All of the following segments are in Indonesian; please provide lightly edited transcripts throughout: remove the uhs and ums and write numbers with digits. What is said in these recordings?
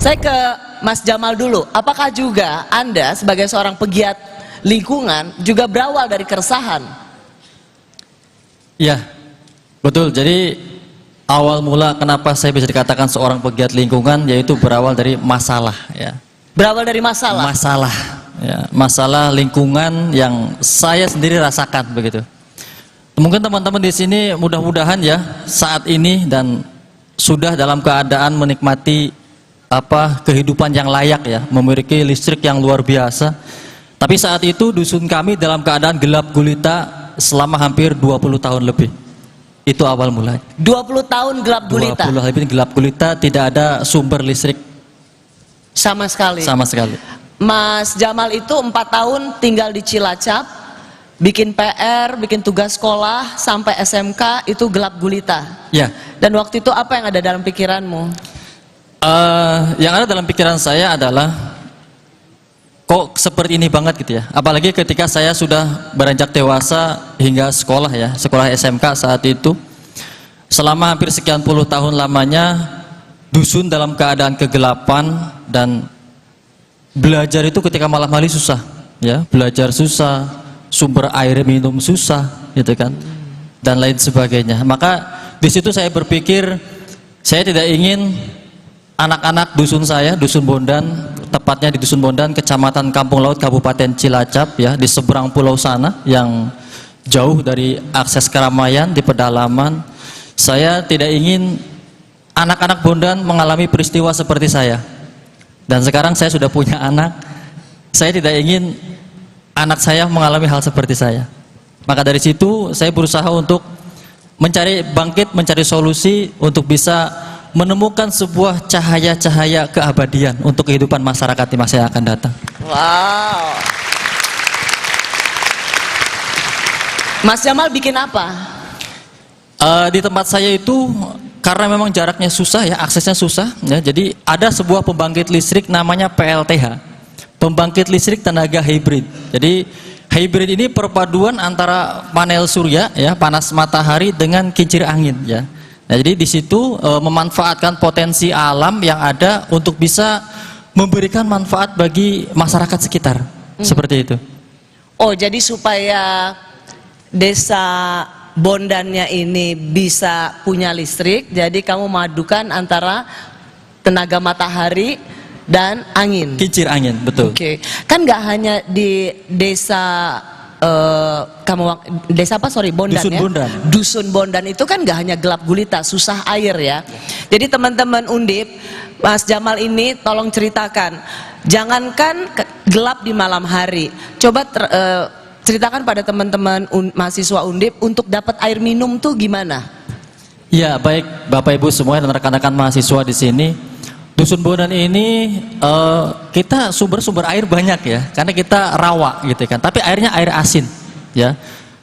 Saya ke Mas Jamal dulu. Apakah juga Anda sebagai seorang pegiat lingkungan juga berawal dari keresahan? Ya, betul. Jadi awal mula kenapa saya bisa dikatakan seorang pegiat lingkungan yaitu berawal dari masalah, ya. Berawal dari masalah? Masalah, ya. Masalah lingkungan yang saya sendiri rasakan begitu. Mungkin teman-teman di sini mudah-mudahan ya saat ini dan sudah dalam keadaan menikmati kehidupan yang layak ya, memiliki listrik yang luar biasa. Tapi saat itu dusun kami dalam keadaan gelap gulita selama hampir 20 tahun lebih. Itu awal mulai. 20 tahun gelap gulita? 20 lebih gelap gulita, tidak ada sumber listrik. Sama sekali? Sama sekali. Mas Jamal itu 4 tahun tinggal di Cilacap, bikin PR, bikin tugas sekolah, sampai SMK itu gelap gulita? Ya. Dan waktu itu apa yang ada dalam pikiranmu? Yang ada dalam pikiran saya adalah kok seperti ini banget gitu ya. Apalagi ketika saya sudah beranjak dewasa hingga sekolah ya, sekolah SMK saat itu. Selama hampir sekian puluh tahun lamanya dusun dalam keadaan kegelapan dan belajar itu ketika malam hari susah ya, belajar susah, sumber air minum susah gitu kan. Dan lain sebagainya. Maka di situ saya berpikir saya tidak ingin anak-anak dusun saya, dusun Bondan, tepatnya di dusun Bondan, kecamatan Kampung Laut, Kabupaten Cilacap ya, di seberang pulau sana yang jauh dari akses keramaian di pedalaman. Saya tidak ingin anak-anak Bondan mengalami peristiwa seperti saya. Dan sekarang saya sudah punya anak, saya tidak ingin anak saya mengalami hal seperti saya. Maka dari situ saya berusaha untuk bangkit mencari solusi untuk bisa menemukan sebuah cahaya-cahaya keabadian untuk kehidupan masyarakat di masa yang akan datang. Wow. Mas Jamal bikin apa? Di tempat saya itu karena memang jaraknya susah ya, aksesnya susah ya, jadi ada sebuah pembangkit listrik namanya PLTH, pembangkit listrik tenaga hibrid. Jadi hibrid ini perpaduan antara panel surya ya, panas matahari dengan kincir angin ya. Nah, jadi di situ memanfaatkan potensi alam yang ada untuk bisa memberikan manfaat bagi masyarakat sekitar. Seperti itu. Oh, jadi supaya desa Bondannya ini bisa punya listrik, jadi kamu madukan antara tenaga matahari dan angin. Kincir angin, betul. Oke. Kan nggak hanya di desa desa apa, sorry, Bondan. Dusun ya. Bondan. Dusun Bondan itu kan nggak hanya gelap gulita, susah air ya. Jadi teman-teman Undip, Mas Jamal ini tolong ceritakan, jangankan gelap di malam hari, coba ceritakan pada teman-teman mahasiswa Undip untuk dapat air minum tuh gimana? Ya, baik Bapak Ibu semua dan rekan-rekan mahasiswa di sini. Dusun Bondan ini kita sumber-sumber air banyak ya, karena kita rawa gitu kan. Tapi airnya air asin ya.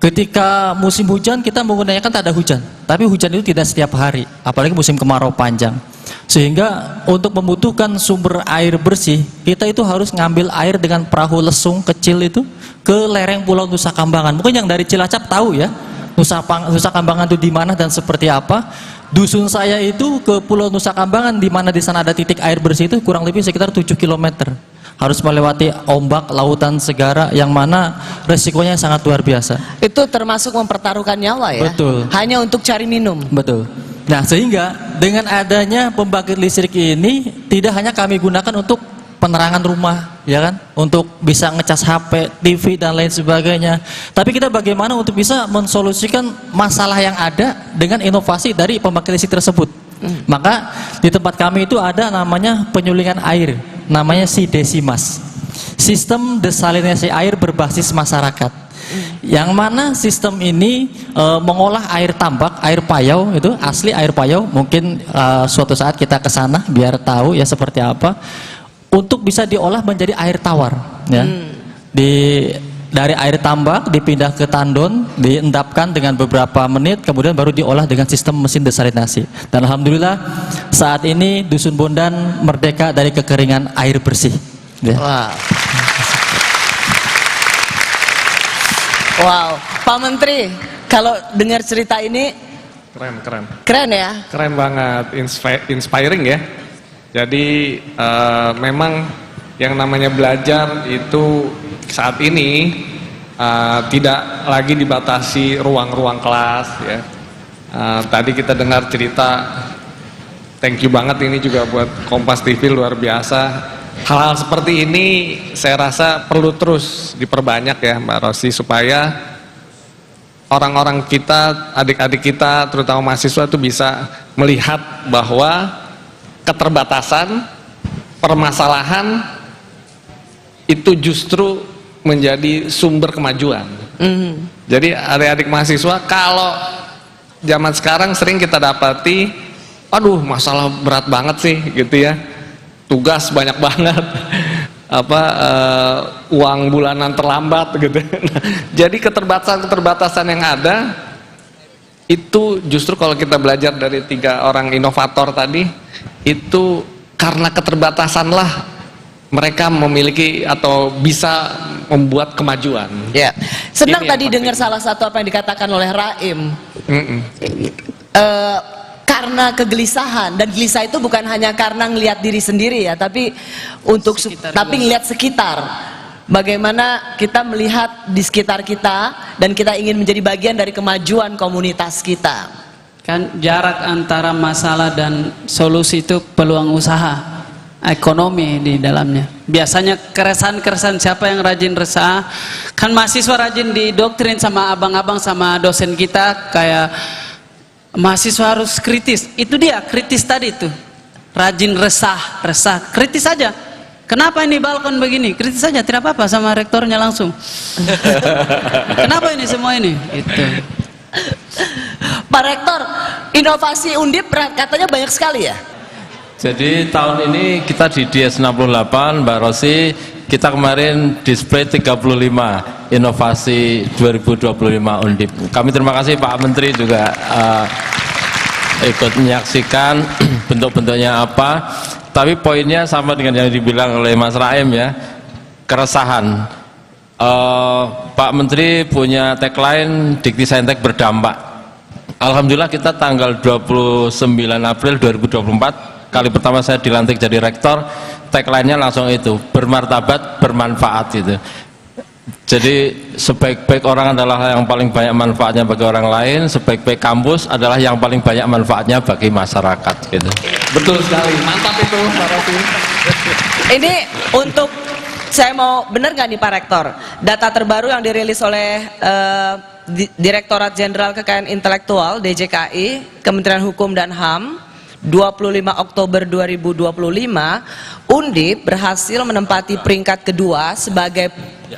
Ketika musim hujan kita menggunakan tak ada hujan, tapi hujan itu tidak setiap hari, apalagi musim kemarau panjang. Sehingga untuk membutuhkan sumber air bersih, kita itu harus ngambil air dengan perahu lesung kecil itu ke lereng Pulau Nusa Kambangan. Mungkin yang dari Cilacap tahu ya, Nusa Kambangan itu di mana dan seperti apa. Dusun saya itu ke Pulau Nusa Kambangan, di mana di sana ada titik air bersih itu kurang lebih sekitar 7 km. Harus melewati ombak, lautan, segara, yang mana resikonya sangat luar biasa. Itu termasuk mempertaruhkan nyawa ya? Betul. Hanya untuk cari minum? Betul. Nah, sehingga dengan adanya pembangkit listrik ini tidak hanya kami gunakan untuk penerangan rumah, ya kan, untuk bisa ngecas HP, TV dan lain sebagainya. Tapi kita bagaimana untuk bisa mensolusikan masalah yang ada dengan inovasi dari pembangkit listrik tersebut. Maka di tempat kami itu ada namanya penyulingan air, namanya Sidesimas, sistem desalinasi air berbasis masyarakat. Yang mana sistem ini mengolah air tambak, air payau, itu asli air payau. Mungkin suatu saat kita ke sana biar tahu ya seperti apa, untuk bisa diolah menjadi air tawar ya. Dari air tambak dipindah ke tandon, diendapkan dengan beberapa menit, kemudian baru diolah dengan sistem mesin desalinasi. Dan alhamdulillah saat ini Dusun Bondan merdeka dari kekeringan air bersih ya. Wow, Pak Menteri, kalau dengar cerita ini keren keren ya? Keren banget, inspiring ya. Jadi memang yang namanya belajar itu saat ini tidak lagi dibatasi ruang-ruang kelas ya. Tadi kita dengar cerita, thank you banget ini juga buat Kompas TV, luar biasa. Hal-hal seperti ini saya rasa perlu terus diperbanyak ya Mbak Rosi, supaya orang-orang kita, adik-adik kita, terutama mahasiswa itu bisa melihat bahwa keterbatasan, permasalahan itu justru menjadi sumber kemajuan. Jadi adik-adik mahasiswa, kalau zaman sekarang sering kita dapati, aduh masalah berat banget sih gitu ya, tugas banyak banget, uang bulanan terlambat gitu. Jadi keterbatasan yang ada itu justru kalau kita belajar dari 3 orang inovator tadi, itu karena keterbatasanlah mereka memiliki atau bisa membuat kemajuan. Ya, senang Ini tadi yang dengar salah satu apa yang dikatakan oleh Raim. Karena kegelisahan, dan gelisah itu bukan hanya karena ngelihat diri sendiri ya, tapi untuk ngelihat sekitar. Bagaimana kita melihat di sekitar kita dan kita ingin menjadi bagian dari kemajuan komunitas kita. Kan jarak antara masalah dan solusi itu peluang usaha, ekonomi di dalamnya. Biasanya keresahan-keresahan siapa yang rajin resah, kan mahasiswa rajin didoktrin sama abang-abang sama dosen kita kayak mahasiswa harus kritis. Itu dia kritis tadi tuh, rajin resah, kritis saja. Kenapa ini balkon begini? Kritis saja, tidak apa-apa sama rektornya langsung. Kenapa ini semua ini? Itu. Pak Rektor, inovasi Undip katanya banyak sekali ya? Jadi tahun ini kita di DS68, Mbak Rosi, kita kemarin display 35 inovasi 2025 Undip. Kami terima kasih Pak Menteri juga ikut menyaksikan bentuk-bentuknya apa. Tapi poinnya sama dengan yang dibilang oleh Mas Raim ya, keresahan. Pak Menteri punya tagline Dikti Saintek berdampak. Alhamdulillah kita tanggal 29 April 2024 kali pertama saya dilantik jadi rektor, tagline-nya langsung itu, bermartabat, bermanfaat gitu. Jadi sebaik-baik orang adalah yang paling banyak manfaatnya bagi orang lain, sebaik-baik kampus adalah yang paling banyak manfaatnya bagi masyarakat gitu. Betul sekali, mantap itu Pak Rosi. Ini untuk, saya mau benar nggak nih Pak Rektor, data terbaru yang dirilis oleh Direktorat Jenderal Kekayaan Intelektual DJKI, Kementerian Hukum dan HAM, 25 Oktober 2025, Undip berhasil menempati peringkat kedua sebagai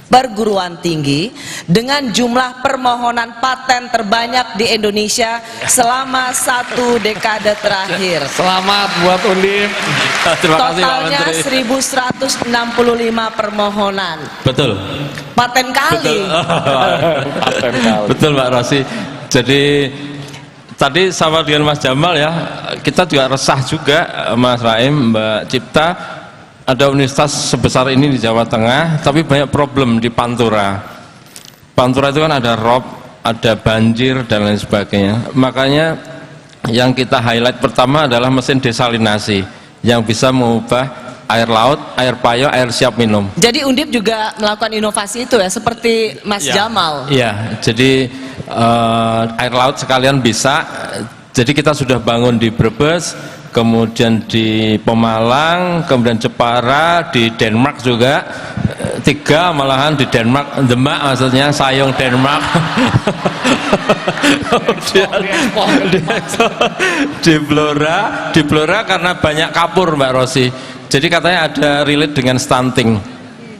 perguruan tinggi dengan jumlah permohonan paten terbanyak di Indonesia selama 1 dekade terakhir. Selamat buat Undip. Terima kasih Pak Totalnya Menteri. 1165 permohonan. Betul. Paten kali. Betul Mbak Rosi. Jadi tadi sama dengan Mas Jamal ya, kita juga resah juga Mas Raim, Mbak Cipta, ada universitas sebesar ini di Jawa Tengah tapi banyak problem di Pantura. Pantura itu kan ada rob, ada banjir dan lain sebagainya. Makanya yang kita highlight pertama adalah mesin desalinasi yang bisa mengubah air laut, air payau, air siap minum. Jadi Undip juga melakukan inovasi itu ya, seperti Mas Jamal. Iya, jadi air laut sekalian bisa. Jadi kita sudah bangun di Brebes, kemudian di Pemalang, kemudian Jepara, di Denmark juga, 3 malahan di Denmark, Demak maksudnya, Sayong Denmark. di Blora karena banyak kapur Mbak Rosi. Jadi katanya ada relate dengan stunting.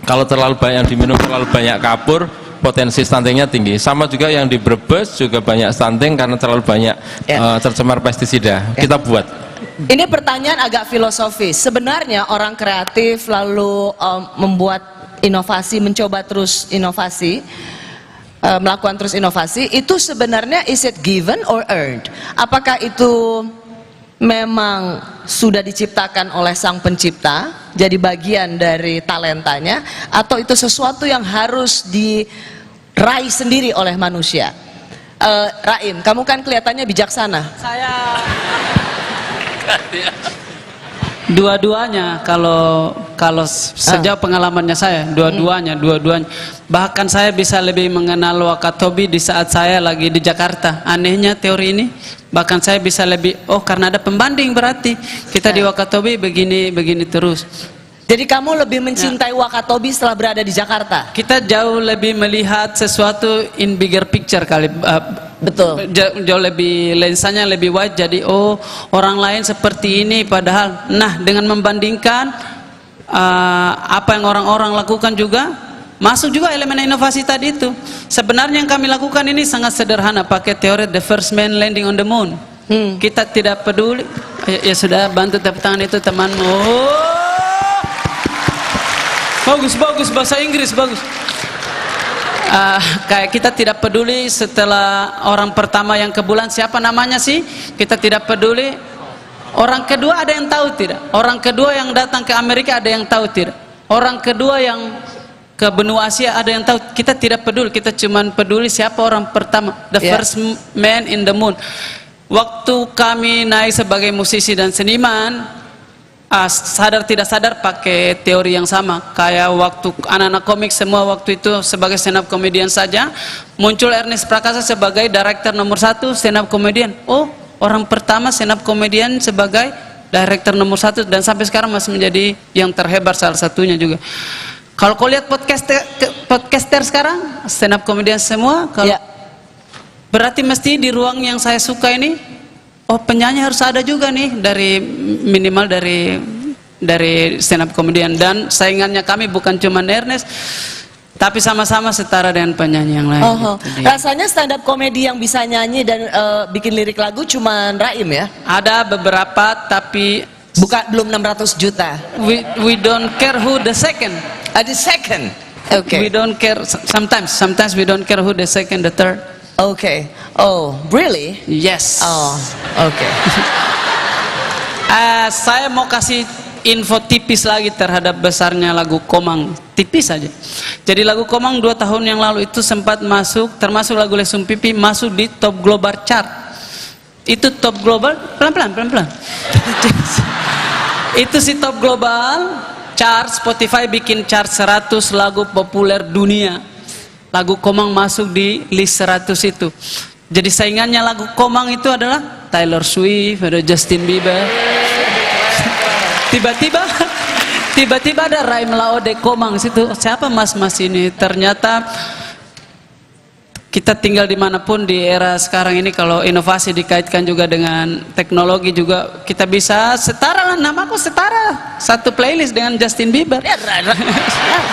Kalau terlalu banyak diminum, terlalu banyak kapur, potensi stuntingnya tinggi. Sama juga yang di Brebes juga banyak stunting karena terlalu banyak tercemar pestisida. Kita buat. Ini pertanyaan agak filosofis. Sebenarnya orang kreatif lalu membuat inovasi, mencoba terus inovasi, melakukan terus inovasi, itu sebenarnya is it given or earned? Apakah itu memang sudah diciptakan oleh sang pencipta, jadi bagian dari talentanya, atau itu sesuatu yang harus diraih sendiri oleh manusia? Raim, kamu kan kelihatannya bijaksana. Dua-duanya, kalau sejauh pengalamannya saya, dua-duanya. Bahkan saya bisa lebih mengenal Wakatobi di saat saya lagi di Jakarta. Anehnya teori ini, bahkan saya bisa lebih, oh karena ada pembanding berarti kita di Wakatobi begini terus. Jadi kamu lebih mencintai Wakatobi setelah berada di Jakarta? Kita jauh lebih melihat sesuatu in bigger picture kali. Betul. Jauh lebih, lensanya lebih wide, jadi oh orang lain seperti ini, padahal nah dengan membandingkan apa yang orang-orang lakukan juga masuk juga elemen inovasi tadi itu. Sebenarnya yang kami lakukan ini sangat sederhana, pakai teori the first man landing on the moon. Kita tidak peduli, ya sudah, bantu tepuk tangan itu temanmu. Bagus bahasa Inggris bagus. Kayak kita tidak peduli setelah orang pertama yang ke bulan siapa namanya sih, kita tidak peduli. Orang kedua ada yang tahu tidak? Orang kedua yang datang ke Amerika ada yang tahu tidak? Orang kedua yang ke benua Asia ada yang tahu? Kita tidak peduli, kita cuma peduli siapa orang pertama, the first man in the moon. Waktu kami naik sebagai musisi dan seniman, sadar tidak sadar pakai teori yang sama. Kayak waktu anak-anak komik semua waktu itu sebagai stand up comedian saja, muncul Ernest Prakasa sebagai director nomor 1 stand up comedian. Oh, orang pertama stand up comedian sebagai director nomor 1, dan sampai sekarang masih menjadi yang terhebat salah satunya juga. Kalau kau lihat podcaster sekarang stand up comedian semua, kalau berarti mesti di ruang yang saya suka ini, oh penyanyi harus ada juga nih, dari minimal dari stand up comedian. Dan saingannya kami bukan cuma Ernest, tapi sama-sama setara dengan penyanyi yang lain. Gitu. Rasanya stand up comedy yang bisa nyanyi dan bikin lirik lagu cuma Raim ya? Ada beberapa, tapi belum 600 juta. We don't care who the second. The second. Okay. We don't care. Sometimes we don't care who the second, the third. Okay. Oh, really? Yes. Oh, okay. Saya mau kasih info tipis lagi terhadap besarnya lagu Komang, tipis saja. Jadi lagu Komang 2 tahun yang lalu itu sempat masuk, termasuk lagu Lesung Pipi, masuk di top global chart. Itu top global, pelan-pelan. Itu si top global chart, Spotify bikin chart 100 lagu populer dunia. Lagu Komang masuk di list 100 itu. Jadi saingannya lagu Komang itu adalah Taylor Swift, ada Justin Bieber. Tiba-tiba ada Raim Laode Komang situ. Siapa mas-mas ini? Ternyata kita tinggal dimanapun di era sekarang ini, kalau inovasi dikaitkan juga dengan teknologi juga, kita bisa setara lah. Namaku setara, satu playlist dengan Justin Bieber.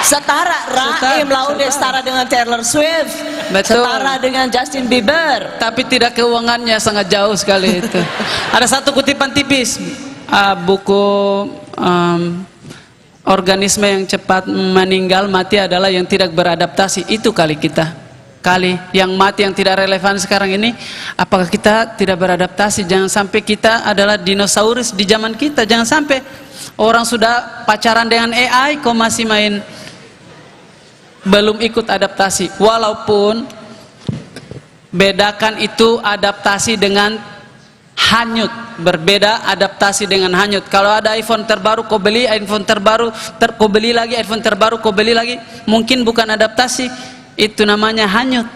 Setara, Raim Laode setara dengan Taylor Swift. Betul. Setara dengan Justin Bieber. Tapi tidak keuangannya, sangat jauh sekali itu. Ada satu kutipan tipis, buku organisme yang cepat meninggal mati adalah yang tidak beradaptasi. Itu kali kita. Yang mati yang tidak relevan sekarang ini, apakah kita tidak beradaptasi? Jangan sampai kita adalah dinosaurus di zaman kita. Jangan sampai orang sudah pacaran dengan AI kok masih main, belum ikut adaptasi. Walaupun bedakan itu adaptasi dengan hanyut, berbeda adaptasi dengan hanyut. Kalau ada iPhone terbaru kau beli iPhone terbaru, kau beli lagi iPhone terbaru, kau beli lagi, mungkin bukan adaptasi, itu namanya hanyut.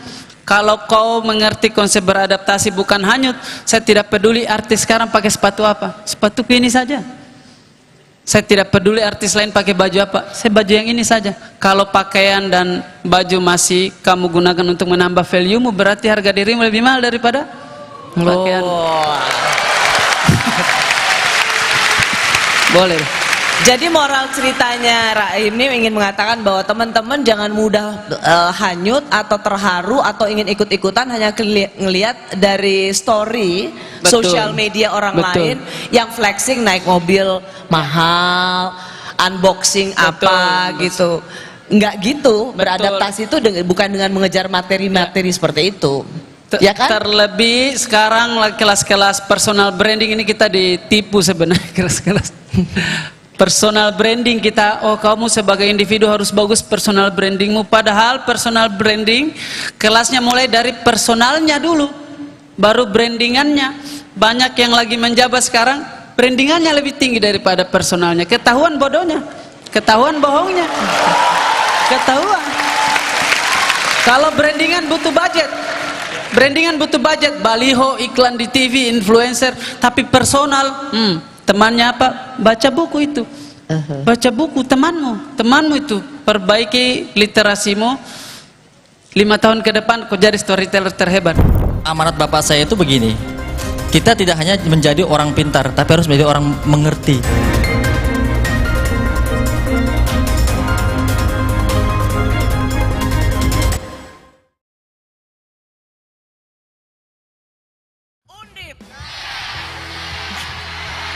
Kalau kau mengerti konsep beradaptasi bukan hanyut, saya tidak peduli artis sekarang pakai sepatu apa, sepatu ini saja. Saya tidak peduli artis lain pakai baju apa, saya baju yang ini saja. Kalau pakaian dan baju masih kamu gunakan untuk menambah value-mu, berarti harga dirimu lebih mahal daripada pakaian. Boleh. Jadi moral ceritanya Raim ini ingin mengatakan bahwa teman-teman jangan mudah hanyut atau terharu atau ingin ikut-ikutan hanya ngelihat dari story sosial media orang lain yang flexing naik mobil mahal, unboxing apa gitu. Enggak gitu, beradaptasi itu bukan dengan mengejar materi-materi seperti itu. Ya kan? Terlebih sekarang kelas-kelas personal branding ini kita ditipu sebenarnya, kelas-kelas personal branding kita. Oh, kamu sebagai individu harus bagus personal brandingmu, padahal personal branding kelasnya mulai dari personalnya dulu, baru brandingannya. Banyak yang lagi menjabat sekarang brandingannya lebih tinggi daripada personalnya. Ketahuan bodohnya, ketahuan bohongnya, ketahuan. Kalau brandingan butuh budget, baliho, iklan di TV, influencer, tapi personal, temannya apa? Baca buku itu. Baca buku temanmu itu, perbaiki literasimu. 5 tahun ke depan kau jadi storyteller terhebat. Amanat bapak saya itu begini, kita tidak hanya menjadi orang pintar, tapi harus menjadi orang mengerti.